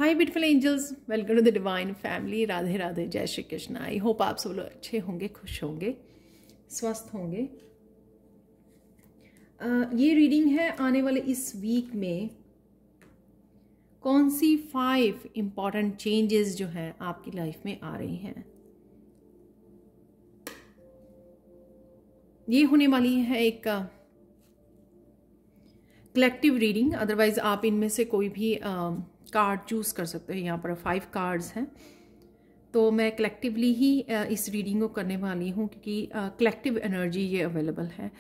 Hi beautiful angels, welcome to the divine family. Radhe Radhe, जय Shri Krishna. I hope आप सब लोग अच्छे होंगे, खुश होंगे, स्वस्थ होंगे। ये रीडिंग है आने वाले इस वीक में कौन सी 5 इंपॉर्टेंट चेंजेस जो हैं आपकी लाइफ में आ रही हैं। ये होने वाली है एक कलेक्टिव रीडिंग, अदरवाइज आप इनमें से कोई भी कार्ड चूज कर सकते हैं। यहाँ पर 5 कार्ड्स हैं, तो मैं कलेक्टिवली ही इस रीडिंग को करने वाली हूँ क्योंकि कलेक्टिव एनर्जी ये अवेलेबल है।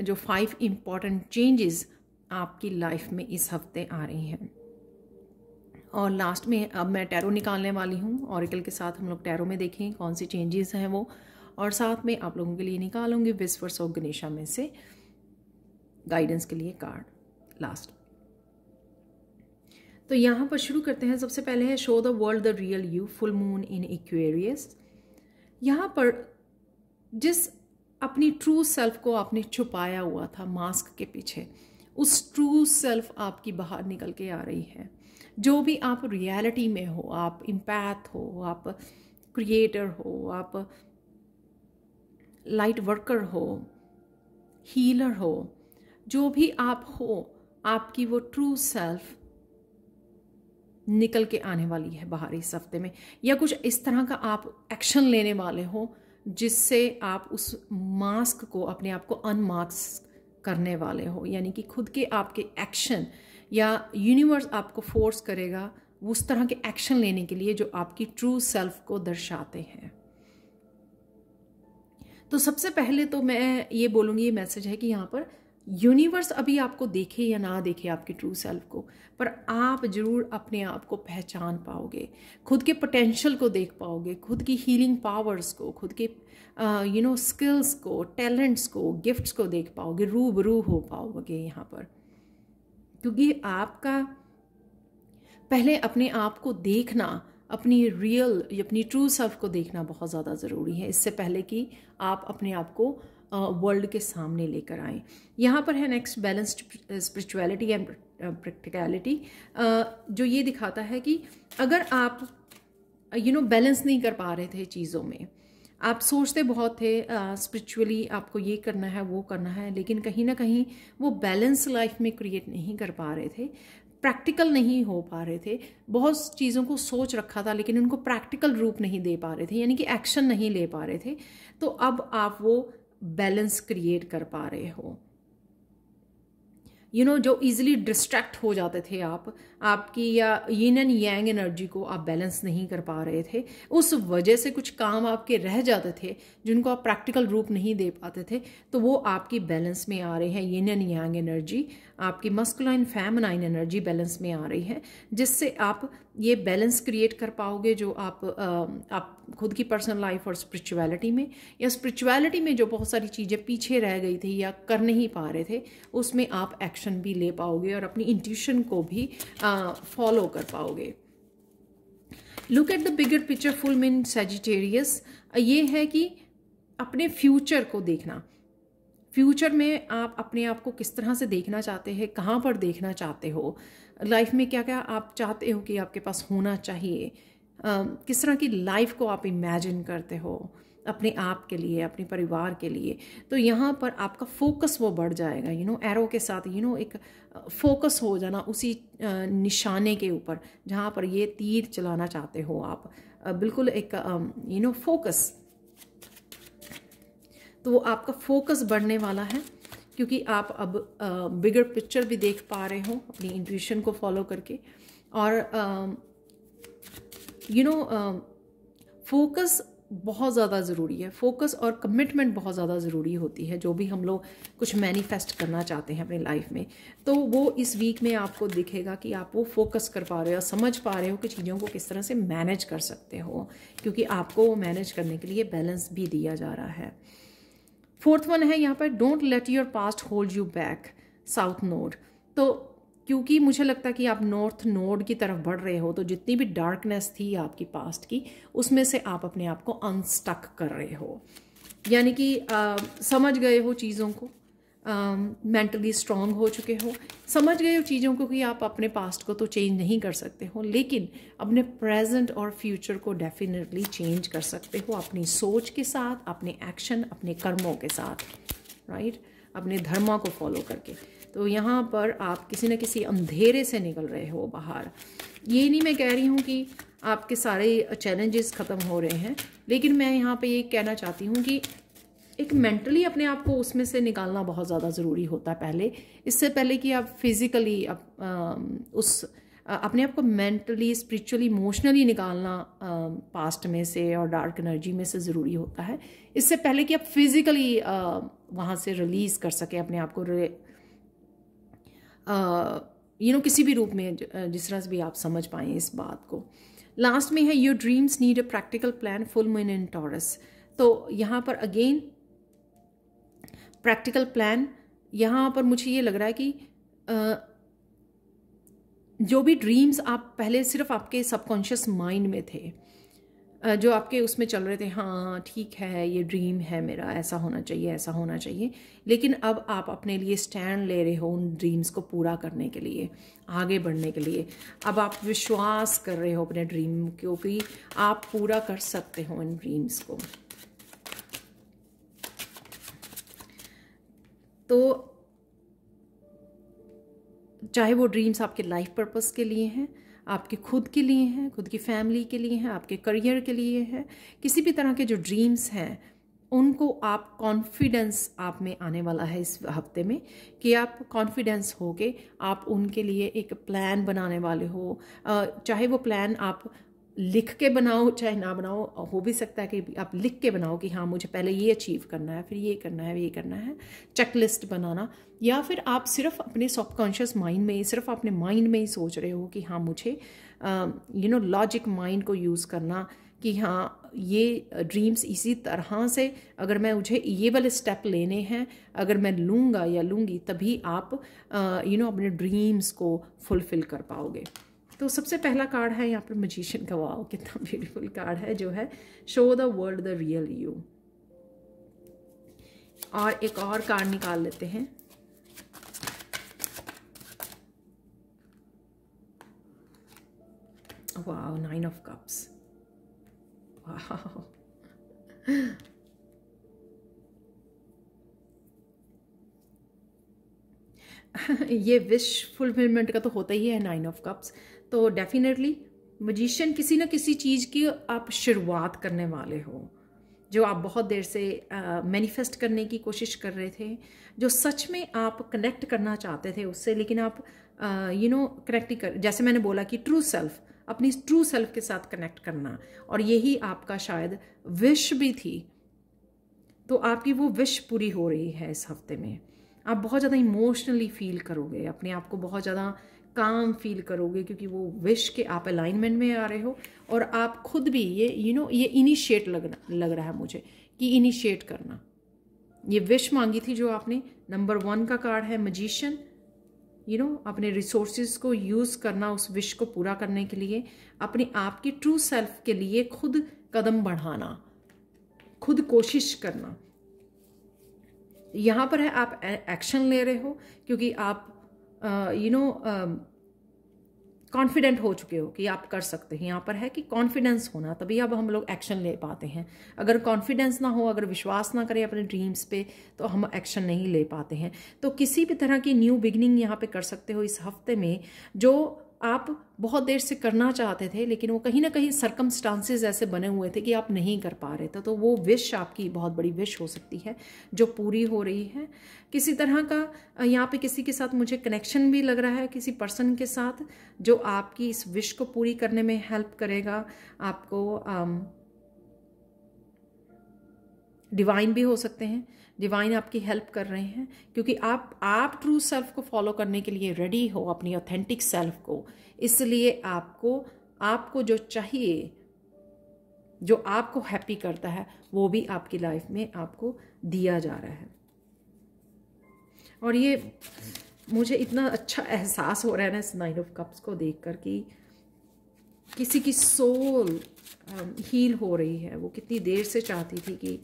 जो 5 इम्पॉर्टेंट चेंजेस आपकी लाइफ में इस हफ्ते आ रही हैं। और लास्ट में अब मैं टैरो निकालने वाली हूँ। ऑरिकल के साथ हम लोग टैरो में देखें कौन सी चेंजेस हैं वो, और साथ में आप लोगों के लिए निकालूंगी विस्पर्स ऑफ गणेशा में से गाइडेंस के लिए कार्ड लास्ट। तो यहाँ पर शुरू करते हैं। सबसे पहले है show the world the real you, full moon in Aquarius. यहाँ पर जिस अपनी ट्रू सेल्फ को आपने छुपाया हुआ था मास्क के पीछे, उस ट्रू सेल्फ आपकी बाहर निकल के आ रही है। जो भी आप रियलिटी में हो, आप इम्पैथ हो, आप क्रिएटर हो, आप लाइट वर्कर हो, हीलर हो, जो भी आप हो, आपकी वो ट्रू सेल्फ निकल के आने वाली है बाहर इस हफ्ते में। या कुछ इस तरह का आप एक्शन लेने वाले हो जिससे आप उस मास्क को, अपने आप को अनमास्क करने वाले हो। यानी कि खुद के आपके एक्शन या यूनिवर्स आपको फोर्स करेगा उस तरह के एक्शन लेने के लिए जो आपकी ट्रू सेल्फ को दर्शाते हैं। तो सबसे पहले तो मैं ये बोलूँगी, ये मैसेज है कि यहाँ पर यूनिवर्स अभी आपको देखे या ना देखे आपकी ट्रू सेल्फ को, पर आप जरूर अपने आप को पहचान पाओगे, खुद के पोटेंशियल को देख पाओगे, खुद की हीलिंग पावर्स को, खुद के स्किल्स को, टैलेंट्स को, गिफ्ट्स को देख पाओगे, रूबरू हो पाओगे यहाँ पर। क्योंकि आपका पहले अपने आप को देखना, अपनी रियल, अपनी ट्रू सेल्फ को देखना बहुत ज़्यादा ज़रूरी है, इससे पहले कि आप अपने आप को वर्ल्ड के सामने लेकर आए। यहाँ पर है next balanced spirituality and practicality, जो ये दिखाता है कि अगर आप बैलेंस नहीं कर पा रहे थे चीज़ों में, आप सोचते बहुत थे स्पिरिचुअली आपको ये करना है, वो करना है, लेकिन कहीं ना कहीं वो बैलेंस लाइफ में क्रिएट नहीं कर पा रहे थे, प्रैक्टिकल नहीं हो पा रहे थे। बहुत चीज़ों को सोच रखा था लेकिन उनको प्रैक्टिकल रूप नहीं दे पा रहे थे, यानी कि एक्शन नहीं ले पा रहे थे। तो अब आप वो बैलेंस क्रिएट कर पा रहे हो। जो इजीली डिस्ट्रैक्ट हो जाते थे आपकी या यिन एंड यांग एनर्जी को आप बैलेंस नहीं कर पा रहे थे, उस वजह से कुछ काम आपके रह जाते थे जिनको आप प्रैक्टिकल रूप नहीं दे पाते थे, तो वो आपकी बैलेंस में आ रहे हैं। यिन एंड यांग एनर्जी, आपकी मस्कुलाइन फेमिनाइन एनर्जी बैलेंस में आ रही है, जिससे आप ये बैलेंस क्रिएट कर पाओगे जो आप खुद की पर्सनल लाइफ और स्पिरिचुअलिटी में, या स्पिरिचुअलिटी में जो बहुत सारी चीज़ें पीछे रह गई थी या कर नहीं पा रहे थे, उसमें आप एक्शन भी ले पाओगे और अपनी इंट्यूशन को भी फॉलो कर पाओगे। Look at the bigger picture, full moon Sagittarius. ये है कि अपने फ्यूचर को देखना। फ्यूचर में आप अपने आप को किस तरह से देखना चाहते हैं, कहाँ पर देखना चाहते हो, लाइफ में क्या क्या आप चाहते हो कि आपके पास होना चाहिए, किस तरह की लाइफ को आप इमेजिन करते हो अपने आप के लिए, अपने परिवार के लिए। तो यहाँ पर आपका फोकस वो बढ़ जाएगा, एरो के साथ एक फोकस हो जाना उसी निशाने के ऊपर जहाँ पर ये तीर चलाना चाहते हो आप, बिल्कुल एक फोकस। तो वो आपका फोकस बढ़ने वाला है क्योंकि आप अब बिगर पिक्चर भी देख पा रहे हो अपनी इंट्यूशन को फॉलो करके। और फोकस बहुत ज़्यादा ज़रूरी है। फोकस और कमिटमेंट बहुत ज़्यादा ज़रूरी होती है जो भी हम लोग कुछ मैनिफेस्ट करना चाहते हैं अपनी लाइफ में। तो वो इस वीक में आपको दिखेगा कि आप वो फोकस कर पा रहे हो, समझ पा रहे हो कि चीज़ों को किस तरह से मैनेज कर सकते हो, क्योंकि आपको वो मैनेज करने के लिए बैलेंस भी दिया जा रहा है। 4th वन है यहाँ पर don't let your past hold you back, south node. तो क्योंकि मुझे लगता है कि आप नॉर्थ नोड की तरफ बढ़ रहे हो, तो जितनी भी डार्कनेस थी आपकी पास्ट की, उसमें से आप अपने आप को अनस्टक कर रहे हो, यानी कि समझ गए हो चीज़ों को, मेंटली स्ट्रांग हो चुके हो, समझ गए हो चीज़ों को कि आप अपने पास्ट को तो चेंज नहीं कर सकते हो, लेकिन अपने प्रेजेंट और फ्यूचर को डेफिनेटली चेंज कर सकते हो अपनी सोच के साथ, अपने एक्शन, अपने कर्मों के साथ, राइट, अपने धर्मों को फॉलो करके। तो यहाँ पर आप किसी न किसी अंधेरे से निकल रहे हो बाहर। ये नहीं मैं कह रही हूँ कि आपके सारे चैलेंजेस ख़त्म हो रहे हैं, लेकिन मैं यहाँ पे ये कहना चाहती हूँ कि एक मेंटली अपने आप को उसमें से निकालना बहुत ज़्यादा ज़रूरी होता है पहले, इससे पहले कि आप फिज़िकली अपने आप को मेंटली, स्पिरिचुअली, इमोशनली निकालना पास्ट में से और डार्क एनर्जी में से ज़रूरी होता है, इससे पहले कि आप फिज़िकली वहाँ से रिलीज़ कर सके अपने आप को, किसी भी रूप में, जिस तरह से भी आप समझ पाएँ इस बात को। लास्ट में है your dreams need a practical plan, full moon in taurus. तो यहाँ पर अगेन प्रैक्टिकल प्लान, यहाँ पर मुझे ये लग रहा है कि जो भी ड्रीम्स आप पहले सिर्फ आपके सबकॉन्शियस माइंड में थे, जो आपके उसमें चल रहे थे, हाँ ठीक है ये ड्रीम है मेरा, ऐसा होना चाहिए, ऐसा होना चाहिए, लेकिन अब आप अपने लिए स्टैंड ले रहे हो उन ड्रीम्स को पूरा करने के लिए, आगे बढ़ने के लिए। अब आप विश्वास कर रहे हो अपने ड्रीम, क्योंकि आप पूरा कर सकते हो इन ड्रीम्स को। तो चाहे वो ड्रीम्स आपके लाइफ पर्पस के लिए हैं, आपके खुद के लिए हैं, खुद की फैमिली के लिए हैं, आपके करियर के लिए है, किसी भी तरह के जो ड्रीम्स हैं उनको आप कॉन्फिडेंस आप में आने वाला है इस हफ्ते में, कि आप कॉन्फिडेंस हो के आप उनके लिए एक प्लान बनाने वाले हो। चाहे वो प्लान आप लिख के बनाओ चाहे ना बनाओ, हो भी सकता है कि आप लिख के बनाओ कि हाँ मुझे पहले ये अचीव करना है, फिर ये करना है, ये करना है, चेकलिस्ट बनाना, या फिर आप सिर्फ अपने सबकॉन्शियस माइंड में, सिर्फ अपने माइंड में ही सोच रहे हो कि हाँ मुझे लॉजिक माइंड को यूज़ करना कि हाँ ये ड्रीम्स इसी तरह से अगर मैं मुझे ये वाले स्टेप लेने हैं, अगर मैं लूँगा या लूँगी, तभी आप अपने ड्रीम्स को फुलफिल कर पाओगे। तो सबसे पहला कार्ड है यहाँ पर मैजिशियन का। वाओ कितना ब्यूटीफुल कार्ड है, जो है show the world the real you. और एक और कार्ड निकाल लेते हैं। Wow, 9 of cups. वाओ ये विश फुलफिलमेंट का तो होता ही है 9 ऑफ कप्स। तो डेफिनेटली मैजिशियन किसी न किसी चीज़ की आप शुरुआत करने वाले हो, जो आप बहुत देर से मैनिफेस्ट करने की कोशिश कर रहे थे, जो सच में आप कनेक्ट करना चाहते थे उससे, लेकिन आप कनेक्ट ही कर, जैसे मैंने बोला कि ट्रू सेल्फ, अपनी ट्रू सेल्फ के साथ कनेक्ट करना, और यही आपका शायद विश भी थी। तो आपकी वो विश पूरी हो रही है इस हफ्ते में। आप बहुत ज़्यादा इमोशनली फील करोगे, अपने आप को बहुत ज़्यादा काम फील करोगे, क्योंकि वो विश के आप अलाइनमेंट में आ रहे हो, और आप खुद भी ये ये इनिशिएट लग रहा है मुझे कि इनिशिएट करना। ये विश मांगी थी जो आपने। नंबर 1 का कार्ड है मैजिशियन। अपने रिसोर्सेज को यूज़ करना उस विश को पूरा करने के लिए, अपने आप की ट्रू सेल्फ के लिए खुद कदम बढ़ाना, खुद कोशिश करना। यहाँ पर है आप एक्शन ले रहे हो, क्योंकि आप कॉन्फिडेंट हो चुके हो कि आप कर सकते हैं। यहाँ पर है कि कॉन्फिडेंस होना, तभी अब हम लोग एक्शन ले पाते हैं। अगर कॉन्फिडेंस ना हो, अगर विश्वास ना करें अपने ड्रीम्स पे, तो हम एक्शन नहीं ले पाते हैं। तो किसी भी तरह की न्यू बिगनिंग यहाँ पे कर सकते हो इस हफ्ते में, जो आप बहुत देर से करना चाहते थे, लेकिन वो कहीं ना कहीं सरकमस्टांसेस ऐसे बने हुए थे कि आप नहीं कर पा रहे थे। तो वो विश आपकी बहुत बड़ी विश हो सकती है जो पूरी हो रही है। किसी तरह का यहाँ पे किसी के साथ मुझे कनेक्शन भी लग रहा है, किसी पर्सन के साथ, जो आपकी इस विश को पूरी करने में हेल्प करेगा आपको। डिवाइन भी हो सकते हैं, डिवाइन आपकी हेल्प कर रहे हैं, क्योंकि आप ट्रू सेल्फ को फॉलो करने के लिए रेडी हो, अपनी ऑथेंटिक सेल्फ को। इसलिए आपको जो चाहिए, जो आपको हैप्पी करता है, वो भी आपकी लाइफ में आपको दिया जा रहा है। और ये मुझे इतना अच्छा एहसास हो रहा है ना इस 9 ऑफ कप्स को देखकर, कि किसी की सोल हील हो रही है। वो कितनी देर से चाहती थी कि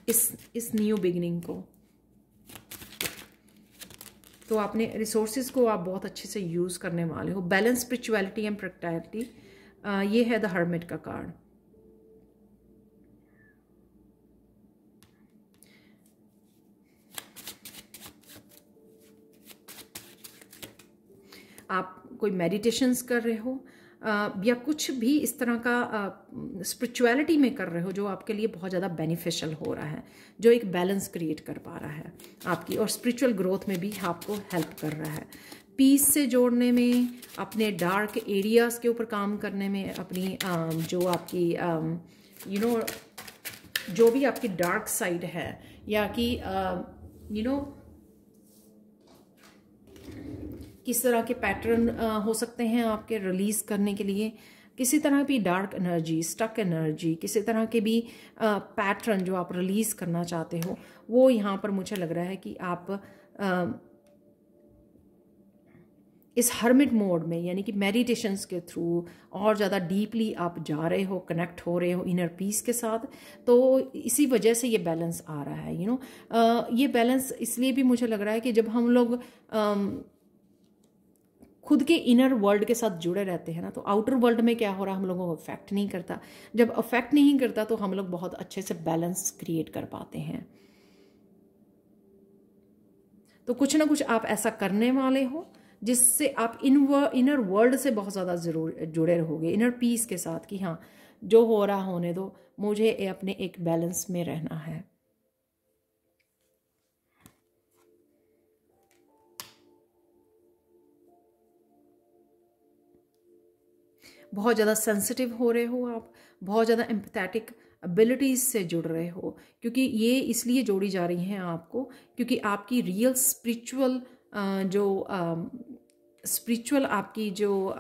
इस न्यू बिगिनिंग को, तो आपने रिसोर्सेज को आप बहुत अच्छे से यूज़ करने वाले हो। बैलेंस, स्पिरिचुअलिटी एंड प्रैक्टिकलिटी, ये है द हर्मिट का कार्ड। आप कोई मेडिटेशंस कर रहे हो या कुछ भी इस तरह का स्पिरिचुअलिटी में कर रहे हो जो आपके लिए बहुत ज़्यादा बेनिफिशियल हो रहा है, जो एक बैलेंस क्रिएट कर पा रहा है आपकी, और स्पिरिचुअल ग्रोथ में भी आपको हेल्प कर रहा है, पीस से जोड़ने में, अपने डार्क एरियाज़ के ऊपर काम करने में, अपनी जो आपकी जो भी आपकी डार्क साइड है या कि किस तरह के पैटर्न हो सकते हैं आपके रिलीज़ करने के लिए, किसी तरह भी डार्क एनर्जी, स्टक एनर्जी, किसी तरह के भी पैटर्न जो आप रिलीज़ करना चाहते हो, वो यहाँ पर मुझे लग रहा है कि आप इस हर्मिट मोड में, यानी कि मेडिटेशंस के थ्रू और ज़्यादा डीपली आप जा रहे हो, कनेक्ट हो रहे हो इनर पीस के साथ। तो इसी वजह से ये बैलेंस आ रहा है। ये बैलेंस इसलिए भी मुझे लग रहा है कि जब हम लोग खुद के इनर वर्ल्ड के साथ जुड़े रहते हैं ना, तो आउटर वर्ल्ड में क्या हो रहा है हम लोगों को अफेक्ट नहीं करता। जब अफेक्ट नहीं करता तो हम लोग बहुत अच्छे से बैलेंस क्रिएट कर पाते हैं। तो कुछ ना कुछ आप ऐसा करने वाले हो जिससे आप इनर वर्ल्ड से बहुत ज़्यादा ज़रूर जुड़े रहोगे, इनर पीस के साथ, कि हाँ जो हो रहा होने दो, मुझे अपने एक बैलेंस में रहना है। बहुत ज़्यादा सेंसिटिव हो रहे हो आप, बहुत ज़्यादा एम्पैथेटिक एबिलिटीज़ से जुड़ रहे हो, क्योंकि ये इसलिए जोड़ी जा रही हैं आपको क्योंकि आपकी रियल स्पिरिचुअल आपकी जो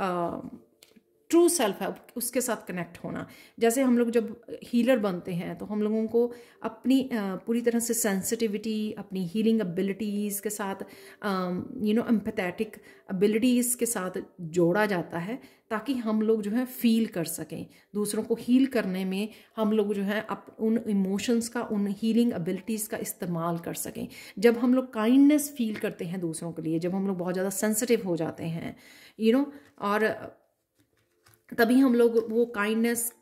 ट्रू सेल्फ है उसके साथ कनेक्ट होना। जैसे हम लोग जब हीलर बनते हैं तो हम लोगों को अपनी पूरी तरह से सेंसिटिविटी, अपनी हीलिंग एबिलिटीज़ के साथ, एम्पैथेटिक एबिलिटीज़ के साथ जोड़ा जाता है, ताकि हम लोग जो है फील कर सकें। दूसरों को हील करने में हम लोग जो है उन इमोशंस का, उन हीलिंग एबिलिटीज़ का इस्तेमाल कर सकें। जब हम लोग काइंडनेस फील करते हैं दूसरों के लिए, जब हम लोग बहुत ज़्यादा सेंसिटिव हो जाते हैं और तभी हम लोग वो काइंडनेस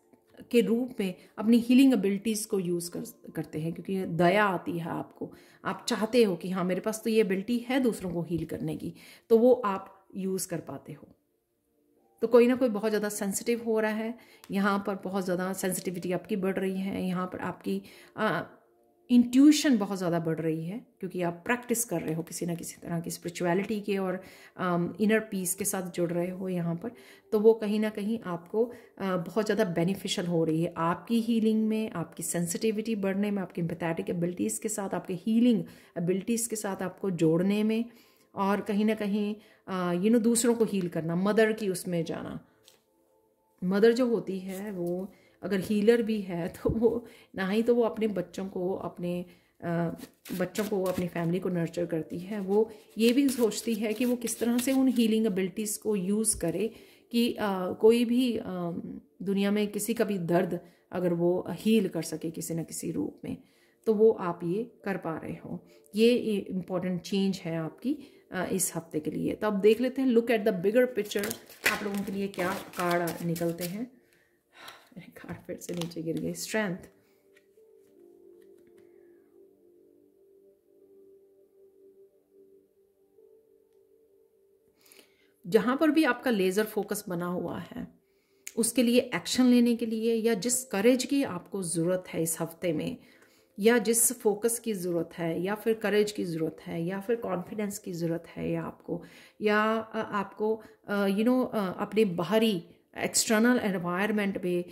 के रूप में अपनी हीलिंग एबिलिटीज़ को यूज़ करते हैं, क्योंकि दया आती है आपको, आप चाहते हो कि हाँ मेरे पास तो ये एबिलिटी है दूसरों को हील करने की, तो वो आप यूज़ कर पाते हो। तो कोई ना कोई बहुत ज़्यादा सेंसिटिव हो रहा है, यहाँ पर बहुत ज़्यादा सेंसिटिविटी आपकी बढ़ रही है, यहाँ पर आपकी इंट्यूशन बहुत ज़्यादा बढ़ रही है, क्योंकि आप प्रैक्टिस कर रहे हो किसी ना किसी तरह की स्पिरिचुअलिटी के और इनर पीस के साथ जुड़ रहे हो यहाँ पर। तो वो कहीं ना कहीं आपको बहुत ज़्यादा बेनिफिशियल हो रही है आपकी हीलिंग में, आपकी सेंसिटिविटी बढ़ने में, आपकी एम्पैथेटिक एबिलिटीज़ के साथ, आपके हीलिंग एबिलिटीज़ के साथ आपको जोड़ने में, और कहीं ना कहीं दूसरों को हील करना, मदर की उसमें जाना। मदर जो होती है वो अगर हीलर भी है तो वो ना ही तो वो अपने बच्चों को अपनी फैमिली को नर्चर करती है, वो ये भी सोचती है कि वो किस तरह से उन हीलिंग एबिलिटीज़ को यूज़ करे कि कोई भी दुनिया में किसी का भी दर्द अगर वो हील कर सके किसी न किसी रूप में, तो वो आप ये कर पा रहे हो। ये इम्पॉर्टेंट चेंज है आपकी इस हफ्ते के लिए। तो अब देख लेते हैं, look at the bigger picture, आप लोगों के लिए क्या कार्ड निकलते हैं। कार्ड फिर से नीचे गिर गई। स्ट्रेंथ, जहां पर भी आपका लेजर फोकस बना हुआ है उसके लिए एक्शन लेने के लिए, या जिस करेज की आपको ज़रूरत है इस हफ्ते में, या जिस फोकस की ज़रूरत है, या फिर करेज की ज़रूरत है, या फिर कॉन्फिडेंस की ज़रूरत है, या आपको अपने बाहरी एक्सटर्नल एनवायरनमेंट पे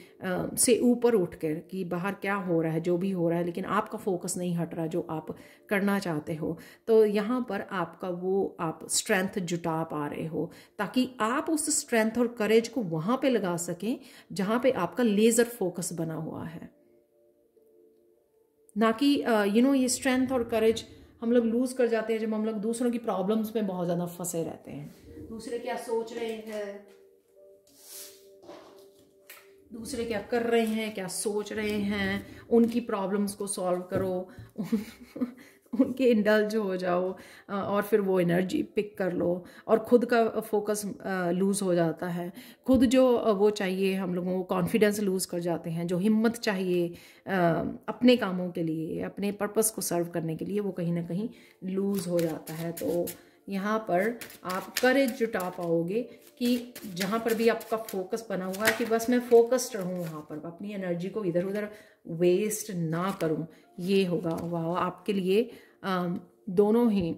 से ऊपर उठकर कि बाहर क्या हो रहा है, जो भी हो रहा है, लेकिन आपका फोकस नहीं हट रहा जो आप करना चाहते हो, तो यहाँ पर आपका वो आप स्ट्रेंथ जुटा पा रहे हो, ताकि आप उस स्ट्रेंथ और करेज को वहाँ पे लगा सकें जहाँ पे आपका लेज़र फोकस बना हुआ है। ना कि ये स्ट्रेंथ और करेज हम लोग लूज़ कर जाते हैं जब हम लोग दूसरों की प्रॉब्लम्स में बहुत ज़्यादा फंसे रहते हैं। दूसरे क्या सोच रहे हैं, दूसरे क्या कर रहे हैं, क्या सोच रहे हैं, उनकी प्रॉब्लम्स को सॉल्व करो, उनके इंडल्ज हो जाओ और फिर वो एनर्जी पिक कर लो और खुद का फोकस लूज़ हो जाता है। खुद जो वो चाहिए हम लोगों को कॉन्फिडेंस लूज़ कर जाते हैं, जो हिम्मत चाहिए अपने कामों के लिए, अपने पर्पस को सर्व करने के लिए, वो कहीं ना कहीं लूज़ हो जाता है। तो यहाँ पर आप करेज जुटा पाओगे कि जहाँ पर भी आपका फोकस बना हुआ है कि बस मैं फोकस्ड रहूँ, वहाँ पर अपनी एनर्जी को इधर उधर वेस्ट ना करूँ, ये होगा वाह आपके लिए दोनों ही।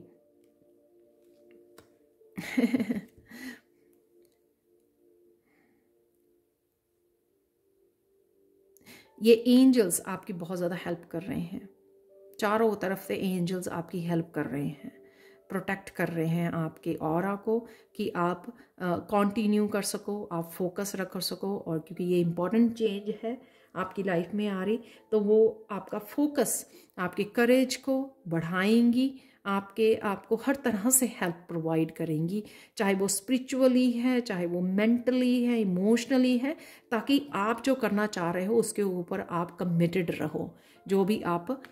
ये एंजल्स आपकी बहुत ज़्यादा हेल्प कर रहे हैं, चारों तरफ से एंजल्स आपकी हेल्प कर रहे हैं, प्रोटेक्ट कर रहे हैं आपके ऑरा को कि आप कंटिन्यू कर सको, आप फोकस रख कर सको। और क्योंकि ये इम्पॉर्टेंट चेंज है आपकी लाइफ में आ रही, तो वो आपका फोकस आपके करेज को बढ़ाएंगी, आपको हर तरह से हेल्प प्रोवाइड करेंगी, चाहे वो स्पिरिचुअली है, चाहे वो मेंटली है, इमोशनली है, ताकि आप जो करना चाह रहे हो उसके ऊपर आप कमिटेड रहो, जो भी आप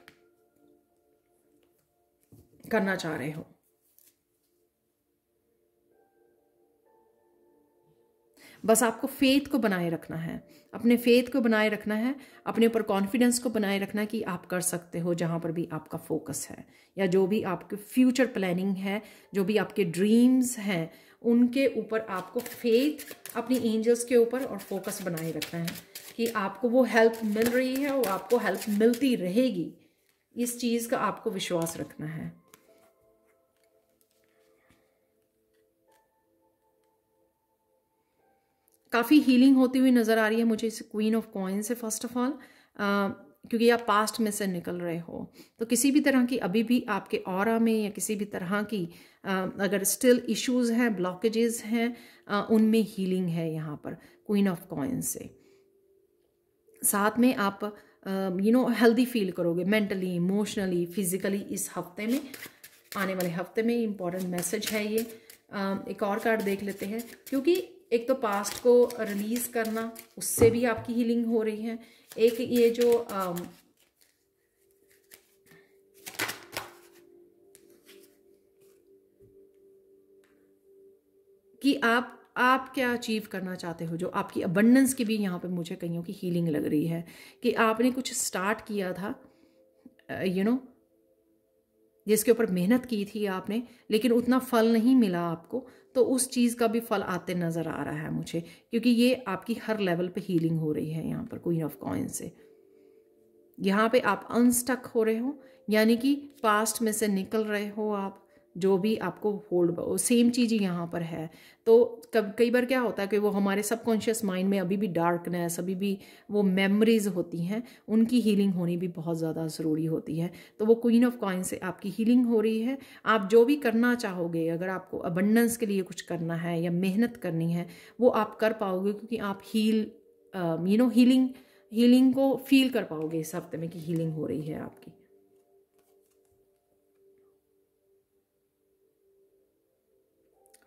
करना चाह रहे हो। बस आपको फेथ को बनाए रखना है, अपने फेथ को बनाए रखना है, अपने ऊपर कॉन्फिडेंस को बनाए रखना है कि आप कर सकते हो जहाँ पर भी आपका फोकस है, या जो भी आपके फ्यूचर प्लानिंग है, जो भी आपके ड्रीम्स हैं, उनके ऊपर आपको फेथ अपनी एंजल्स के ऊपर और फोकस बनाए रखना है कि आपको वो हेल्प मिल रही है और आपको हेल्प मिलती रहेगी। इस चीज़ का आपको विश्वास रखना है। काफ़ी हीलिंग होती हुई नज़र आ रही है मुझे इस क्वीन ऑफ कॉइन से। फर्स्ट ऑफ ऑल क्योंकि आप पास्ट में से निकल रहे हो, तो किसी भी तरह की अभी भी आपके ऑरा में या किसी भी तरह की अगर स्टिल इश्यूज हैं, ब्लॉकेजेस हैं, उनमें हीलिंग है यहाँ पर क्वीन ऑफ कॉइन से। साथ में आप हेल्दी फील करोगे मेंटली, इमोशनली, फिजिकली इस हफ्ते में, आने वाले हफ्ते में। इम्पॉर्टेंट मैसेज है ये। एक और कार्ड देख लेते हैं, क्योंकि एक तो पास्ट को रिलीज करना, उससे भी आपकी हीलिंग हो रही है। एक ये जो कि आप क्या अचीव करना चाहते हो, जो आपकी अबंडेंस की भी यहाँ पे मुझे कईयों की हीलिंग लग रही है कि आपने कुछ स्टार्ट किया था जिसके ऊपर मेहनत की थी आपने, लेकिन उतना फल नहीं मिला आपको, तो उस चीज़ का भी फल आते नज़र आ रहा है मुझे, क्योंकि ये आपकी हर लेवल पे हीलिंग हो रही है यहाँ पर क्वीन ऑफ कॉइन से। यहाँ पे आप अनस्टक हो रहे हो, यानी कि पास्ट में से निकल रहे हो आप, जो भी आपको होल्ड, सेम चीज़ यहाँ पर है। तो कई बार क्या होता है कि वो हमारे सबकॉन्शियस माइंड में अभी भी डार्कनेस, अभी भी वो मेमोरीज होती हैं, उनकी हीलिंग होनी भी बहुत ज़्यादा ज़रूरी होती है। तो वो क्वीन ऑफ कॉइन से आपकी हीलिंग हो रही है। आप जो भी करना चाहोगे, अगर आपको अबंडेंस के लिए कुछ करना है या मेहनत करनी है, वो आप कर पाओगे, क्योंकि आप हीलिंग को फील कर पाओगे इस हफ्ते में कि हीलिंग हो रही है आपकी।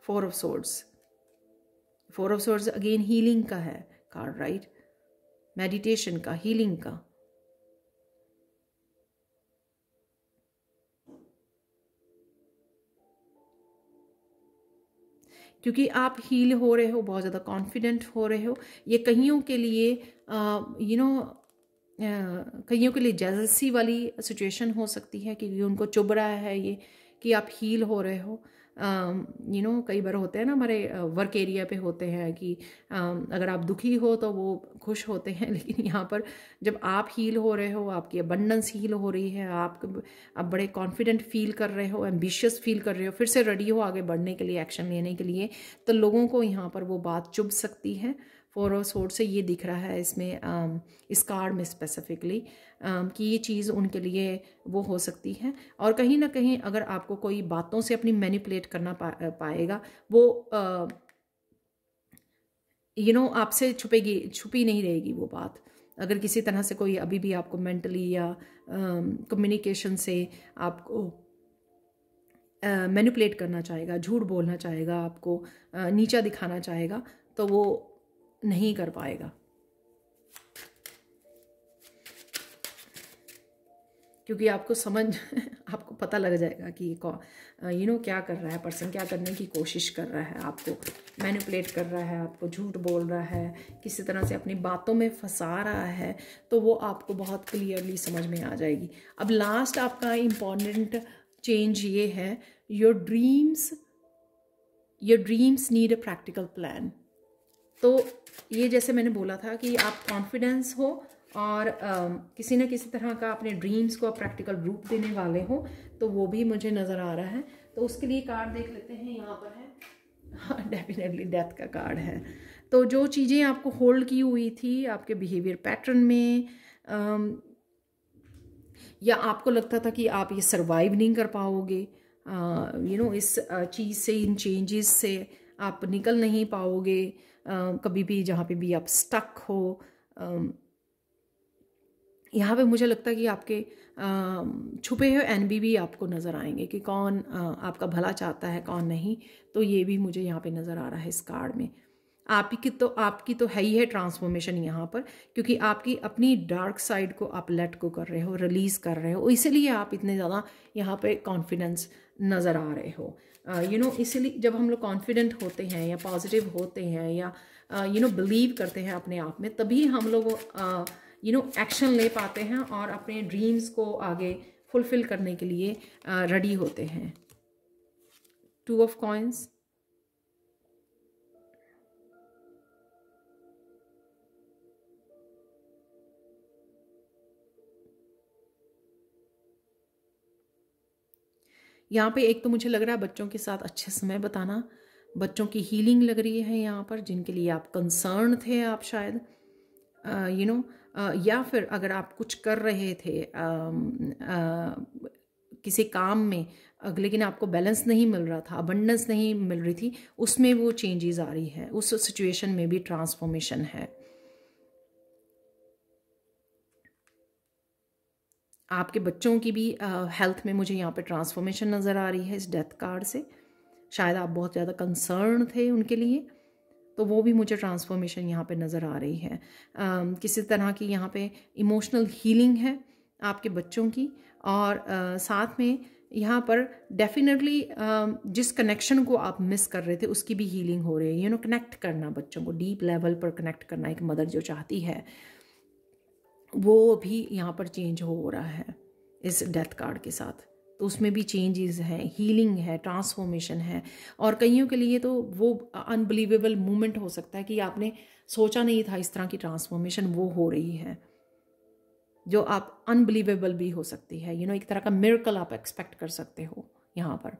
Four of swords again healing का है कार्ड, राइट? मेडिटेशन का, हीलिंग का। क्योंकि आप हील हो रहे हो, बहुत ज़्यादा कॉन्फिडेंट हो रहे हो। ये कईयों के लिए कईयों के लिए जेलसी वाली सिचुएशन हो सकती है, क्योंकि उनको चुभ रहा है ये कि आप हील हो रहे हो। कई बार होते हैं ना, हमारे वर्क एरिया पे होते हैं कि अगर आप दुखी हो तो वो खुश होते हैं, लेकिन यहाँ पर जब आप हील हो रहे हो, आपकी अबंडेंस हील हो रही है, आप बड़े कॉन्फिडेंट फील कर रहे हो, एम्बिशियस फील कर रहे हो, फिर से रेडी हो आगे बढ़ने के लिए, एक्शन लेने के लिए, तो लोगों को यहाँ पर वो बात चुभ सकती है। फोर ऑफ सोर्ड से ये दिख रहा है इसमें, इस कार्ड में स्पेसिफिकली, कि ये चीज़ उनके लिए वो हो सकती है। और कहीं ना कहीं अगर आपको कोई बातों से अपनी मैनिपुलेट करना पाएगा, वो आपसे छुपी नहीं रहेगी वो बात। अगर किसी तरह से कोई अभी भी आपको मेंटली या कम्युनिकेशन से आपको मैनिपुलेट करना चाहेगा, झूठ बोलना चाहेगा, आपको नीचा दिखाना चाहेगा, तो वो नहीं कर पाएगा, क्योंकि आपको समझ आपको पता लग जाएगा कि क्या कर रहा है पर्सन, क्या करने की कोशिश कर रहा है, आपको मैनिपुलेट कर रहा है, आपको झूठ बोल रहा है, किसी तरह से अपनी बातों में फंसा रहा है, तो वो आपको बहुत क्लियरली समझ में आ जाएगी। अब लास्ट आपका इम्पॉर्टेंट चेंज ये है, your dreams need a practical plan. तो ये जैसे मैंने बोला था कि आप कॉन्फिडेंस हो और किसी न किसी तरह का अपने ड्रीम्स को प्रैक्टिकल रूप देने वाले हो, तो वो भी मुझे नज़र आ रहा है। तो उसके लिए कार्ड देख लेते हैं, यहाँ पर है, हाँ डेफिनेटली डेथ का कार्ड है। तो जो चीज़ें आपको होल्ड की हुई थी आपके बिहेवियर पैटर्न में, या आपको लगता था कि आप ये सर्वाइव नहीं कर पाओगे, इस चीज़ से, इन चेंजेस से आप निकल नहीं पाओगे, कभी भी जहाँ पे भी आप स्टक हो, यहाँ पे मुझे लगता है कि आपके छुपे हुए एनबी भी आपको नज़र आएंगे कि कौन आपका भला चाहता है, कौन नहीं। तो ये भी मुझे यहाँ पे नज़र आ रहा है इस कार्ड में। आपकी तो है ही है ट्रांसफॉर्मेशन यहाँ पर, क्योंकि आपकी अपनी डार्क साइड को आप लेट को कर रहे हो, रिलीज़ कर रहे हो, इसीलिए आप इतने ज़्यादा यहाँ पे कॉन्फिडेंस नज़र आ रहे हो। इसलिए जब हम लोग कॉन्फिडेंट होते हैं या पॉजिटिव होते हैं या बिलीव करते हैं अपने आप में, तभी हम लोग एक्शन ले पाते हैं और अपने ड्रीम्स को आगे फुलफिल करने के लिए रेडी होते हैं। 2 ऑफ कॉइंस, यहाँ पे एक तो मुझे लग रहा है बच्चों के साथ अच्छे समय बताना, बच्चों की हीलिंग लग रही है यहाँ पर, जिनके लिए आप कंसर्न थे, आप शायद या फिर अगर आप कुछ कर रहे थे किसी काम में, लेकिन आपको बैलेंस नहीं मिल रहा था, अबंडेंस नहीं मिल रही थी, उसमें वो चेंजेस आ रही है, उस सिचुएशन में भी ट्रांसफॉर्मेशन है। आपके बच्चों की भी हेल्थ में मुझे यहाँ पे ट्रांसफॉर्मेशन नज़र आ रही है इस डेथ कार्ड से। शायद आप बहुत ज़्यादा कंसर्न थे उनके लिए, तो वो भी मुझे ट्रांसफॉर्मेशन यहाँ पे नज़र आ रही है। किसी तरह की यहाँ पे इमोशनल हीलिंग है आपके बच्चों की, और साथ में यहाँ पर डेफिनेटली जिस कनेक्शन को आप मिस कर रहे थे उसकी भी हीलिंग हो रही है। कनेक्ट करना, बच्चों को डीप लेवल पर कनेक्ट करना, एक मदर जो चाहती है, वो भी यहाँ पर चेंज हो रहा है इस डेथ कार्ड के साथ। तो उसमें भी चेंजेस हैं, हीलिंग है, ट्रांसफॉर्मेशन है, और कईयों के लिए तो वो अनबिलीवेबल मोमेंट हो सकता है कि आपने सोचा नहीं था इस तरह की ट्रांसफॉर्मेशन वो हो रही है, जो आप अनबिलीवेबल भी हो सकती है। एक तरह का मिरेकल आप एक्सपेक्ट कर सकते हो यहाँ पर।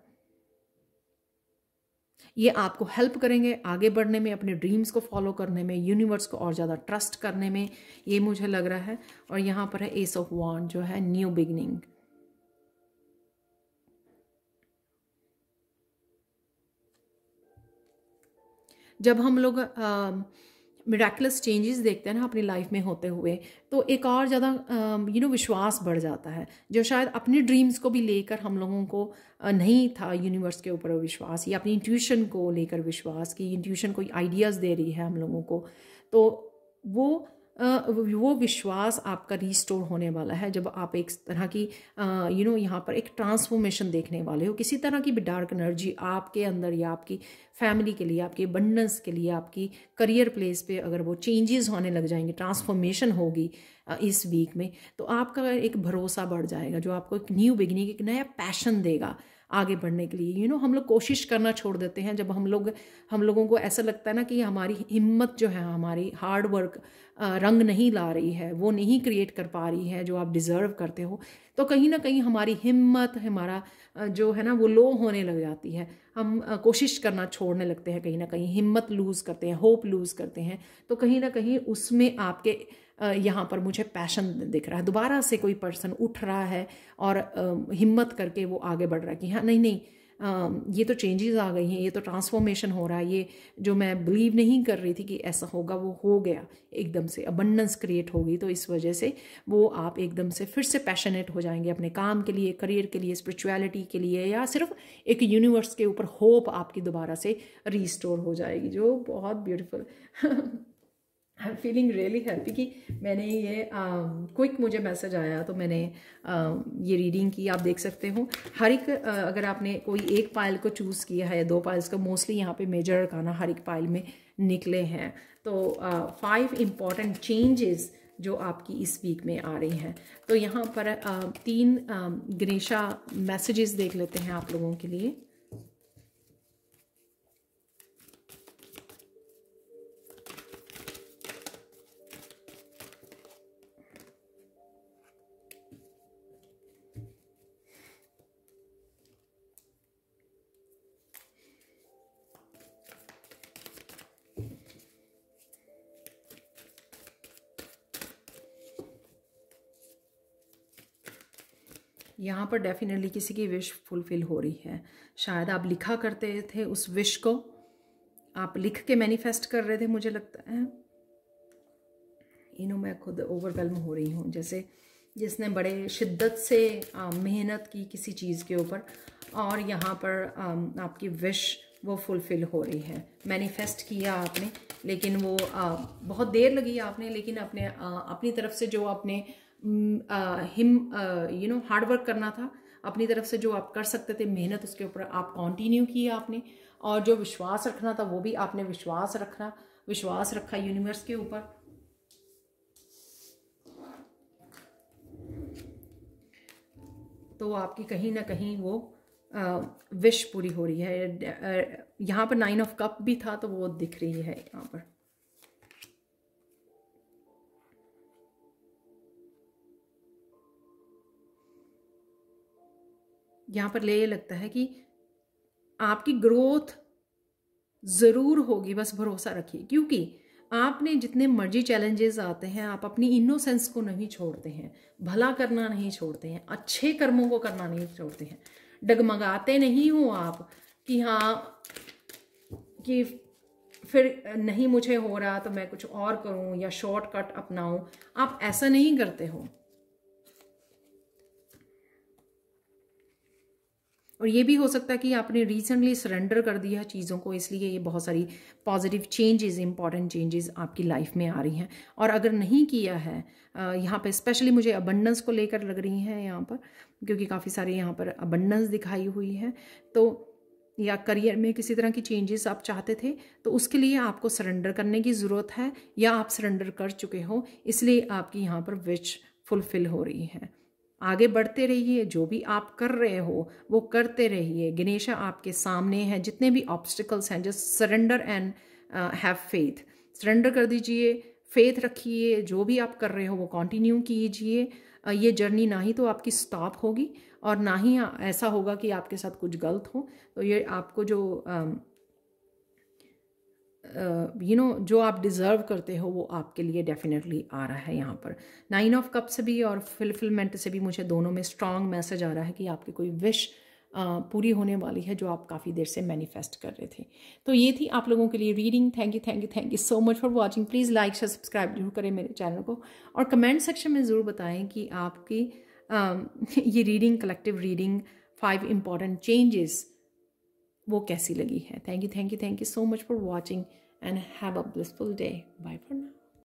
ये आपको हेल्प करेंगे आगे बढ़ने में, अपने ड्रीम्स को फॉलो करने में, यूनिवर्स को और ज़्यादा ट्रस्ट करने में, ये मुझे लग रहा है। और यहाँ पर है एस ऑफ वॉन्ड, जो है न्यू बिगनिंग। जब हम लोग मिराकुलस चेंजेस देखते हैं ना अपनी लाइफ में होते हुए, तो एक और ज़्यादा विश्वास बढ़ जाता है, जो शायद अपने ड्रीम्स को भी लेकर हम लोगों को नहीं था यूनिवर्स के ऊपर विश्वास, या अपनी इंट्यूशन को लेकर विश्वास, कि इंट्यूशन कोई आइडियाज़ दे रही है हम लोगों को। तो वो विश्वास आपका रिस्टोर होने वाला है जब आप एक तरह की यहाँ पर एक ट्रांसफॉर्मेशन देखने वाले हो। किसी तरह की भी डार्क एनर्जी आपके अंदर या आपकी फैमिली के लिए, आपके अबंडेंस के लिए, आपकी करियर प्लेस पे अगर वो चेंजेस होने लग जाएंगे, ट्रांसफॉर्मेशन होगी इस वीक में, तो आपका एक भरोसा बढ़ जाएगा, जो आपको एक न्यू बिगिनिंग, एक नया पैशन देगा आगे बढ़ने के लिए। हम लोग कोशिश करना छोड़ देते हैं जब हम लोगों को ऐसा लगता है ना कि हमारी हिम्मत जो है, हमारी हार्ड वर्क रंग नहीं ला रही है, वो नहीं क्रिएट कर पा रही है जो आप डिज़र्व करते हो। तो कहीं ना कहीं हमारी हिम्मत, हमारा जो है ना, वो लो होने लग जाती है। हम कोशिश करना छोड़ने लगते हैं, कहीं ना कहीं हिम्मत लूज़ करते हैं, होप लूज़ करते हैं। तो कहीं ना कहीं उसमें आपके यहाँ पर मुझे पैशन दिख रहा है। दोबारा से कोई पर्सन उठ रहा है और हिम्मत करके वो आगे बढ़ रहा है कि हाँ नहीं, ये तो चेंजेस आ गई हैं, ये तो ट्रांसफॉर्मेशन हो रहा है, ये जो मैं बिलीव नहीं कर रही थी कि ऐसा होगा, वो हो गया एकदम से, अबंडेंस क्रिएट होगी। तो इस वजह से वो आप एकदम से फिर से पैशनेट हो जाएंगे अपने काम के लिए, करियर के लिए, स्पिरिचुअलिटी के लिए, या सिर्फ एक यूनिवर्स के ऊपर होप आपकी दोबारा से रिस्टोर हो जाएगी, जो बहुत beautiful I am feeling really happy कि मैंने ये क्विक मुझे मैसेज आया तो मैंने ये रीडिंग की। आप देख सकते हो हर एक अगर आपने कोई एक पाइल को चूज़ किया है या 2 पाइल्स को, मोस्टली यहाँ पे मेजर अरकाना हर एक पाइल में निकले हैं। तो 5 इम्पॉर्टेंट चेंजेस जो आपकी इस वीक में आ रही हैं। तो यहाँ पर 3 गणेशा मैसेजेस देख लेते हैं आप लोगों के लिए। यहाँ पर डेफिनेटली किसी की विश फुलफिल हो रही है। शायद आप लिखा करते थे उस विश को, आप लिख के मैनिफेस्ट कर रहे थे। मुझे लगता है मैं खुद ओवरवेल्म हो रही हूँ, जैसे जिसने बड़े शिद्दत से मेहनत की किसी चीज़ के ऊपर, और यहाँ पर आपकी विश वो फुलफिल हो रही है। मैनिफेस्ट किया आपने, लेकिन वो बहुत देर लगी आपने, लेकिन अपनी तरफ से जो आपने हार्ड वर्क करना था, अपनी तरफ से जो आप कर सकते थे मेहनत, उसके ऊपर आप कंटिन्यू किया आपने। और जो विश्वास रखना था वो भी आपने विश्वास रखा यूनिवर्स के ऊपर। तो आपकी कहीं ना कहीं वो विश पूरी हो रही है। यहाँ पर 9 ऑफ कप भी था तो वो दिख रही है यहाँ पर। यहाँ पर ये लगता है कि आपकी ग्रोथ ज़रूर होगी, बस भरोसा रखिए। क्योंकि आपने जितने मर्जी चैलेंजेस आते हैं, आप अपनी इनोसेंस को नहीं छोड़ते हैं, भला करना नहीं छोड़ते हैं, अच्छे कर्मों को करना नहीं छोड़ते हैं, डगमगाते नहीं हो आप कि हाँ कि फिर नहीं मुझे हो रहा तो मैं कुछ और करूं या शॉर्टकट अपनाऊं। आप ऐसा नहीं करते हो। और ये भी हो सकता है कि आपने रिसेंटली सरेंडर कर दिया चीज़ों को, इसलिए ये बहुत सारी पॉजिटिव चेंजेस, इंपॉर्टेंट चेंजेस आपकी लाइफ में आ रही हैं। और अगर नहीं किया है, यहाँ पे स्पेशली मुझे अबंडेंस को लेकर लग रही हैं यहाँ पर, क्योंकि काफ़ी सारे यहाँ पर अबंडेंस दिखाई हुई है। तो या करियर में किसी तरह की चेंजेस आप चाहते थे, तो उसके लिए आपको सरेंडर करने की ज़रूरत है, या आप सरेंडर कर चुके हो, इसलिए आपकी यहाँ पर विश फुलफिल हो रही है। आगे बढ़ते रहिए, जो भी आप कर रहे हो वो करते रहिए। गणेशा आपके सामने है, जितने भी ऑब्स्टिकल्स हैं, just surrender and have faith. Surrender कर दीजिए, फेथ रखिए, जो भी आप कर रहे हो वो कंटिन्यू कीजिए। ये जर्नी ना ही तो आपकी स्टॉप होगी और ना ही ऐसा होगा कि आपके साथ कुछ गलत हो। तो ये आपको जो जो आप डिज़र्व करते हो वो आपके लिए डेफिनेटली आ रहा है। यहाँ पर 9 ऑफ कप से भी और फुलफिलमेंट से भी मुझे दोनों में स्ट्रांग मैसेज आ रहा है कि आपकी कोई विश पूरी होने वाली है जो आप काफ़ी देर से मैनिफेस्ट कर रहे थे। तो ये थी आप लोगों के लिए reading. Thank you so much for watching. Please like share subscribe जरूर करें मेरे चैनल को, और कमेंट सेक्शन में ज़रूर बताएं कि आपकी ये reading, collective reading 5 important changes वो कैसी लगी है। Thank you so much for watching and have a blissful day. Bye for now.